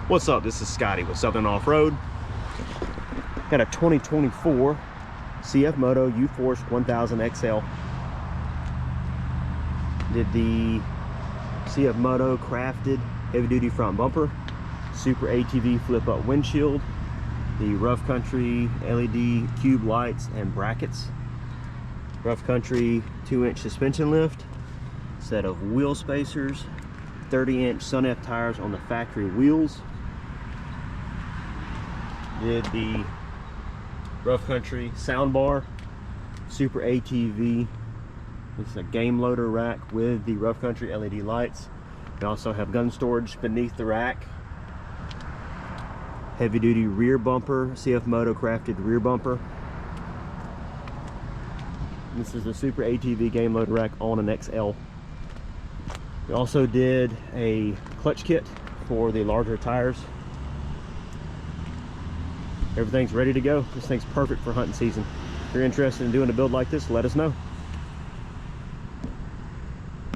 What's up? This is Scotty with Southern Off-Road. Got a 2024 CFMOTO UFORCE 1000 XL. Did the CFMOTO crafted heavy-duty front bumper, super ATV flip-up windshield, the rough country LED cube lights and brackets, rough country 2-inch suspension lift, set of wheel spacers, 30-inch Sunf tires on the factory wheels. Did the rough country sound bar, super ATV. It's a game loader rack with the rough country LED lights. We also have gun storage beneath the rack. Heavy duty rear bumper, CFMOTO crafted rear bumper. This is a super ATV game loader rack on an XL. We also did a clutch kit for the larger tires. Everything's ready to go. This thing's perfect for hunting season. If you're interested in doing a build like this, let us know.